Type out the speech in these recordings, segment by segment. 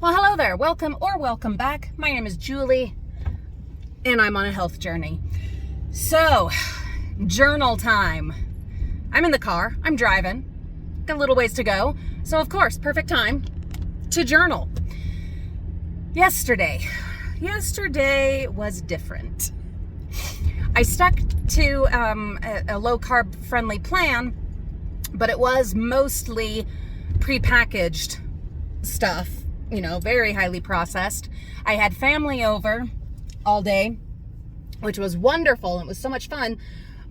Well, hello there. Welcome or welcome back. My name is Julie, and I'm on a health journey. So, journal time. I'm in the car. I'm driving. Got a little ways to go. So, of course, perfect time to journal. Yesterday was different. I stuck to a low-carb friendly plan, but it was mostly prepackaged stuff, very highly processed. I had family over all day, which was wonderful. It was so much fun,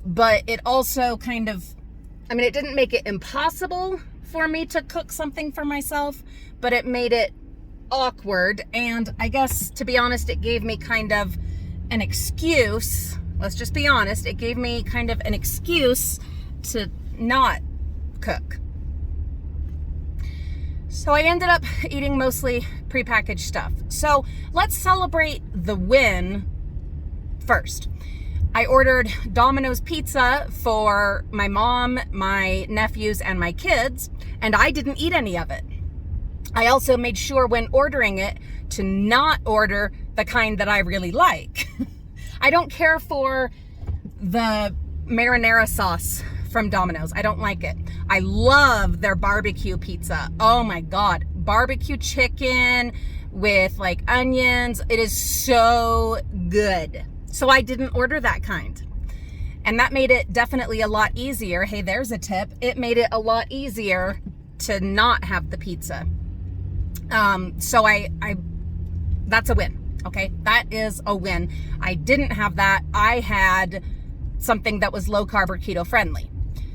but it also it didn't make it impossible for me to cook something for myself, but it made it awkward. And I guess, to be honest, it gave me kind of an excuse. Let's just be honest. It gave me kind of an excuse to not cook. So I ended up eating mostly prepackaged stuff. So let's celebrate the win first. I ordered Domino's pizza for my mom, my nephews, and my kids, and I didn't eat any of it. I also made sure when ordering it to not order the kind that I really like. I don't care for the marinara sauce from Domino's. I don't like it. I love their barbecue pizza. Oh my God. Barbecue chicken with like onions. It is so good. So I didn't order that kind. And that made it definitely a lot easier. Hey, there's a tip. It made it a lot easier to not have the pizza. So that's a win. Okay. That is a win. I didn't have that. I had something that was low carb or keto friendly.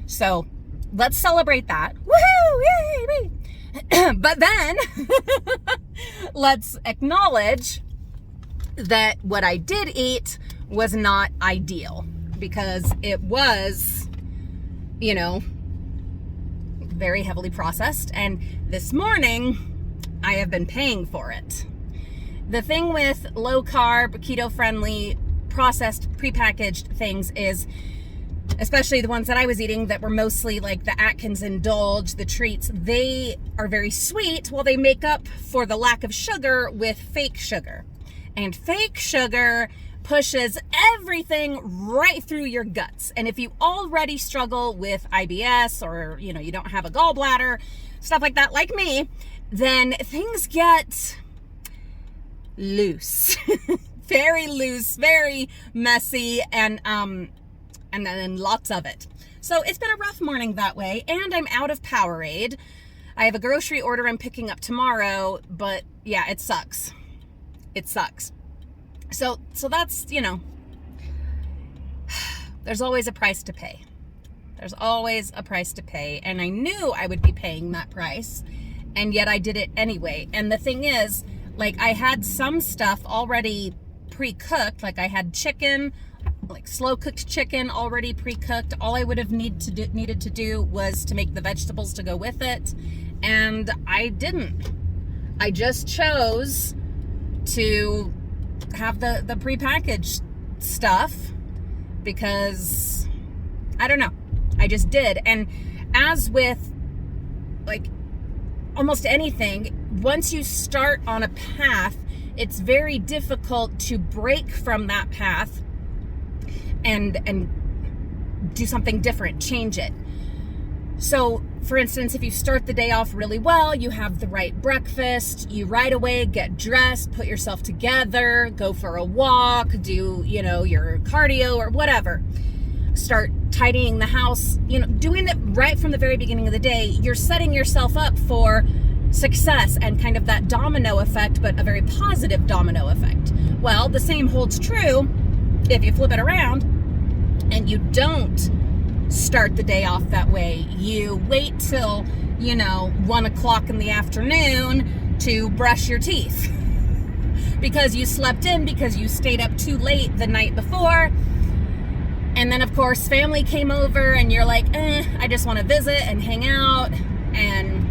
So let's celebrate that. Woohoo! Yay! Me. But then let's acknowledge that what I did eat was not ideal, because it was, very heavily processed. And this morning I have been paying for it. The thing with low carb, keto friendly, processed, prepackaged things is, especially the ones that I was eating that were mostly like the Atkins Indulge, the treats, they are very sweet. Well, they make up for the lack of sugar with fake sugar. And fake sugar pushes everything right through your guts. And if you already struggle with IBS, or, you don't have a gallbladder, stuff like that, like me, then things get loose. Very loose, very messy, and then lots of it. So it's been a rough morning that way, and I'm out of Powerade. I have a grocery order I'm picking up tomorrow, but yeah, it sucks. It sucks. So that's, there's always a price to pay. There's always a price to pay, and I knew I would be paying that price, and yet I did it anyway. And the thing is, like, I had some stuff already pre-cooked. Like, I had chicken, like slow-cooked chicken already pre-cooked. All I would have needed to do was to make the vegetables to go with it, and I didn't. I just chose to have the prepackaged stuff because, I don't know, I just did. And as with, like, almost anything, once you start on a path, it's very difficult to break from that path and do something different, change it. So, for instance, if you start the day off really well, you have the right breakfast, you right away get dressed, put yourself together, go for a walk, do, your cardio or whatever. Start tidying the house, doing it right from the very beginning of the day. You're setting yourself up for success and kind of that domino effect, but a very positive domino effect. Well, the same holds true if you flip it around and you don't start the day off that way. You wait till, 1 o'clock in the afternoon to brush your teeth because you slept in, because you stayed up too late the night before. And then, of course, family came over and you're like, I just want to visit and hang out and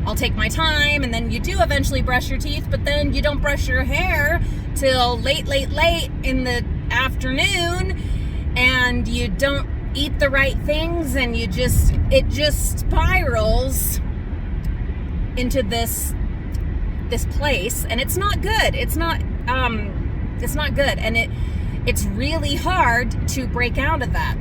I'll take my time. And then you do eventually brush your teeth, but then you don't brush your hair till late in the afternoon, and you don't eat the right things, and it just spirals into this this place, and it's not good. It's not good. And it's really hard to break out of that.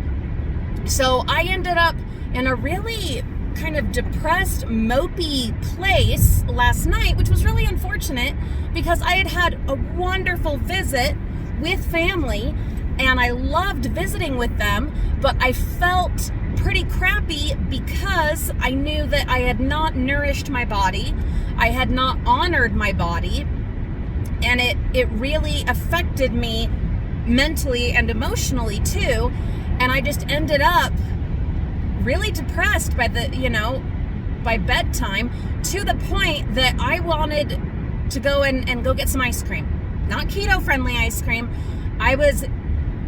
So I ended up in a really kind of depressed, mopey place last night, which was really unfortunate because I had had a wonderful visit with family and I loved visiting with them, but I felt pretty crappy because I knew that I had not nourished my body. I had not honored my body, and it really affected me mentally and emotionally too. And I just ended up really depressed by by bedtime, to the point that I wanted to go and go get some ice cream. Not keto friendly ice cream.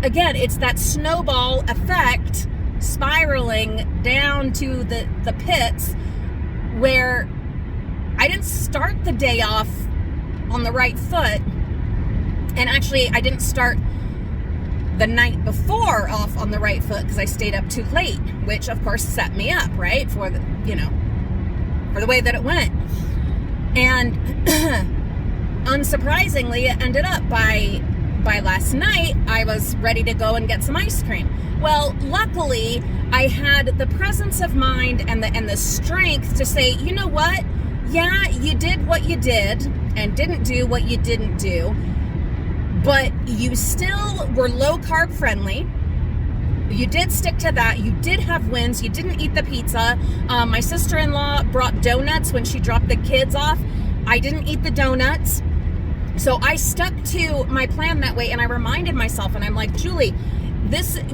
Again, it's that snowball effect spiraling down to the pits, where I didn't start the day off on the right foot. And actually, I didn't start the night before off on the right foot because I stayed up too late, which of course set me up, right, for the way that it went. And unsurprisingly, it ended up by last night, I was ready to go and get some ice cream. Well, luckily, I had the presence of mind and the strength to say, you know what? Yeah, you did what you did and didn't do what you didn't do, but you still were low carb friendly. You did stick to that. You did have wins. You didn't eat the pizza. My sister-in-law brought donuts when she dropped the kids off. I didn't eat the donuts. So I stuck to my plan that way, and I reminded myself, and I'm like, Julie,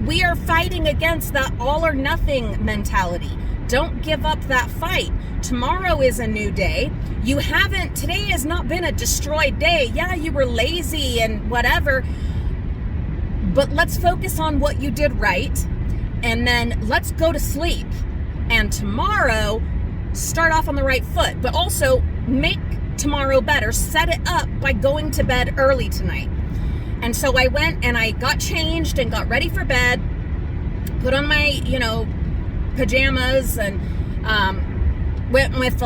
we are fighting against that all or nothing mentality. Don't give up that fight. Tomorrow is a new day. Today has not been a destroyed day. Yeah, you were lazy and whatever, but let's focus on what you did right, and then let's go to sleep. And tomorrow, start off on the right foot, but also make tomorrow better. Set it up by going to bed early tonight. And so I went and I got changed and got ready for bed, put on my, pajamas, and went with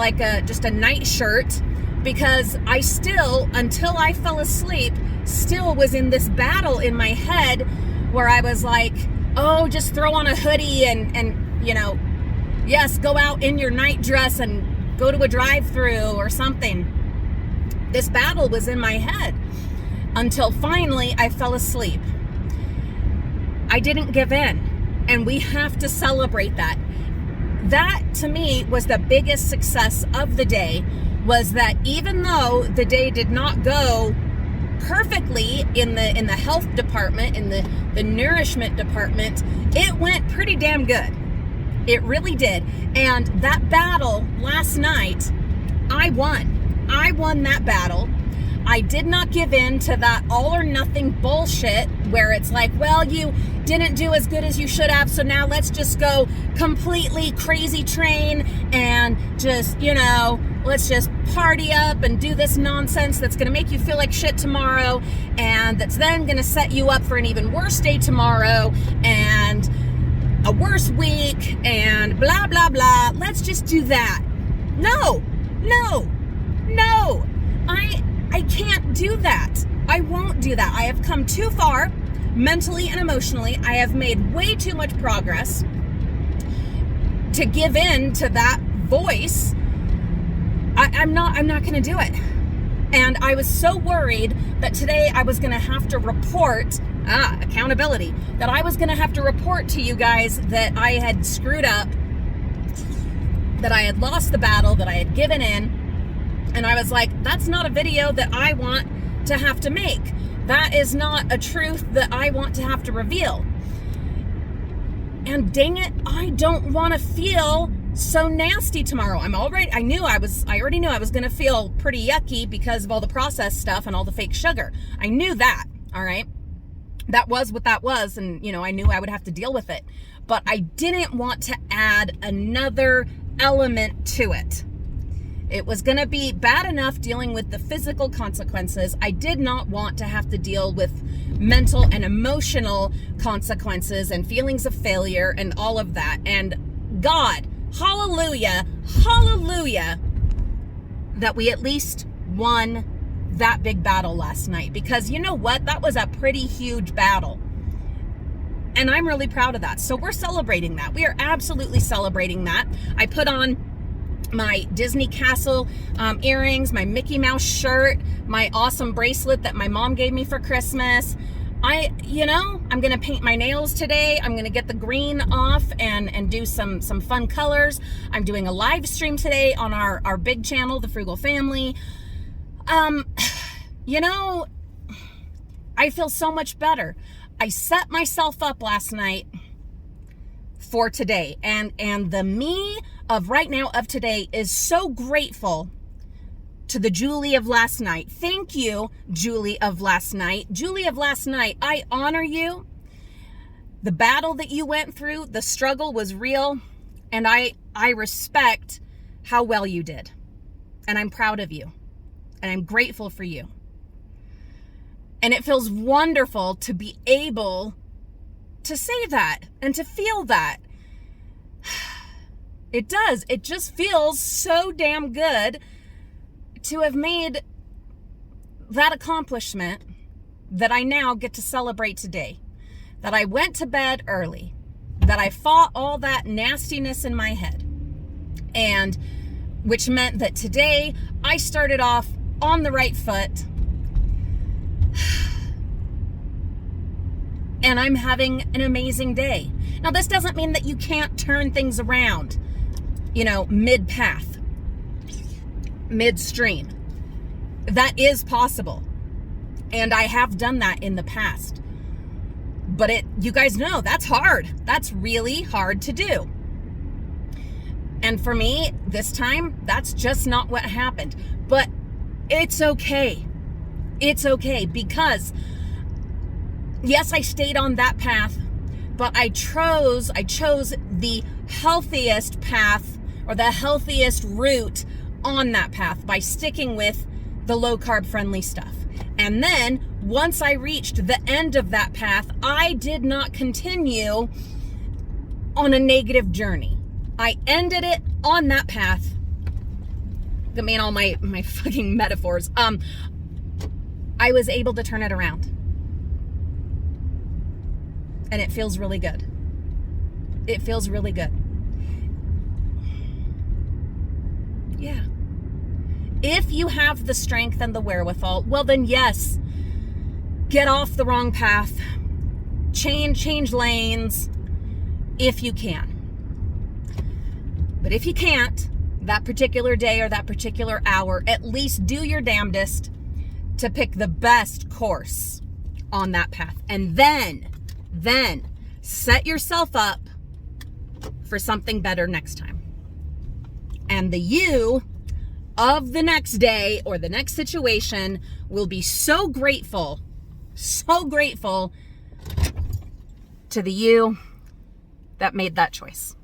just a night shirt, because I still, until I fell asleep, still was in this battle in my head where I was like, oh, just throw on a hoodie and yes, go out in your night dress and go to a drive-through or something. This battle was in my head until finally I fell asleep. I didn't give in, and we have to celebrate that. That, to me, was the biggest success of the day, was that even though the day did not go perfectly in the health department, in the nourishment department, it went pretty damn good. It really did. And that battle last night, I won. I won that battle. I did not give in to that all or nothing bullshit where it's like, well, you didn't do as good as you should have, so now let's just go completely crazy train and just, let's just party up and do this nonsense that's going to make you feel like shit tomorrow, and that's then going to set you up for an even worse day tomorrow and a worse week and blah, blah, blah. Let's just do that. No. I can't do that. I won't do that. I have come too far mentally and emotionally. I have made way too much progress to give in to that voice. I'm not going to do it. And I was so worried that today I was going to have to report, accountability, that I was going to have to report to you guys that I had screwed up, that I had lost the battle, that I had given in. And I was like, that's not a video that I want to have to make. That is not a truth that I want to have to reveal. And dang it, I don't want to feel so nasty tomorrow. I already knew I was going to feel pretty yucky because of all the processed stuff and all the fake sugar. I knew that, all right? That was what that was, and I knew I would have to deal with it. But I didn't want to add another element to it. It was going to be bad enough dealing with the physical consequences. I did not want to have to deal with mental and emotional consequences and feelings of failure and all of that. And God, hallelujah, that we at least won that big battle last night, because you know what? That was a pretty huge battle. And I'm really proud of that. So we're celebrating that. We are absolutely celebrating that. I put on my Disney Castle earrings, my Mickey Mouse shirt, my awesome bracelet that my mom gave me for Christmas. I'm going to paint my nails today. I'm going to get the green off and do some fun colors. I'm doing a live stream today on our big channel, The Frugal Family. I feel so much better. I set myself up last night for today, and the me of right now, of today, is so grateful to the Julie of last night. Thank you, Julie of last night. Julie of last night, I honor you. The battle that you went through, the struggle was real, and I respect how well you did. And I'm proud of you. And I'm grateful for you. And it feels wonderful to be able to say that and to feel that. It does. It just feels so damn good to have made that accomplishment that I now get to celebrate today. That I went to bed early. That I fought all that nastiness in my head. And which meant that today I started off on the right foot. And I'm having an amazing day. Now, this doesn't mean that you can't turn things around, mid-path, midstream. That is possible. And I have done that in the past. But you guys know, that's hard. That's really hard to do. And for me, this time, that's just not what happened. But it's okay. It's okay, because yes, I stayed on that path, but I chose the healthiest path, or the healthiest route on that path, by sticking with the low carb friendly stuff. And then once I reached the end of that path, I did not continue on a negative journey. I ended it on that path. I mean, all my fucking metaphors. I was able to turn it around. And it feels really good. It feels really good. Yeah. If you have the strength and the wherewithal, well then yes, get off the wrong path. Change lanes if you can. But if you can't, that particular day or that particular hour, at least do your damnedest to pick the best course on that path. And then set yourself up for something better next time. And the you of the next day or the next situation will be so grateful to the you that made that choice.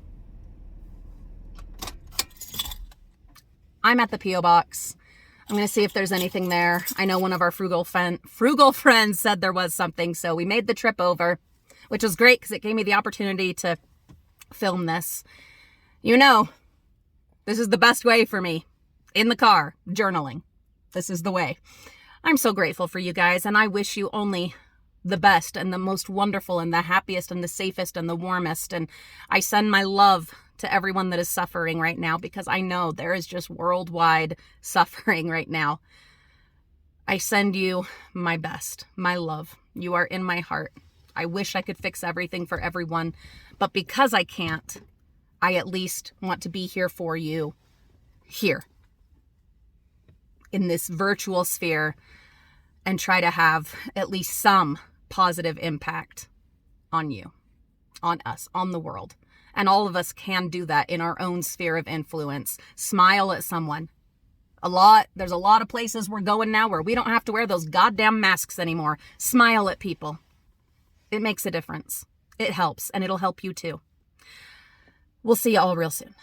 I'm at the P.O. box. I'm going to see if there's anything there. I know one of our frugal friends said there was something, so we made the trip over, which was great because it gave me the opportunity to film this. This is the best way for me. In the car, journaling. This is the way. I'm so grateful for you guys, and I wish you only the best and the most wonderful and the happiest and the safest and the warmest. And I send my love to everyone that is suffering right now, because I know there is just worldwide suffering right now. I send you my best, my love. You are in my heart. I wish I could fix everything for everyone, but because I can't, I at least want to be here for you, here, in this virtual sphere, and try to have at least some positive impact on you, on us, on the world. And all of us can do that in our own sphere of influence. Smile at someone. There's a lot of places we're going now where we don't have to wear those goddamn masks anymore. Smile at people. It makes a difference. It helps, and it'll help you too. We'll see you all real soon.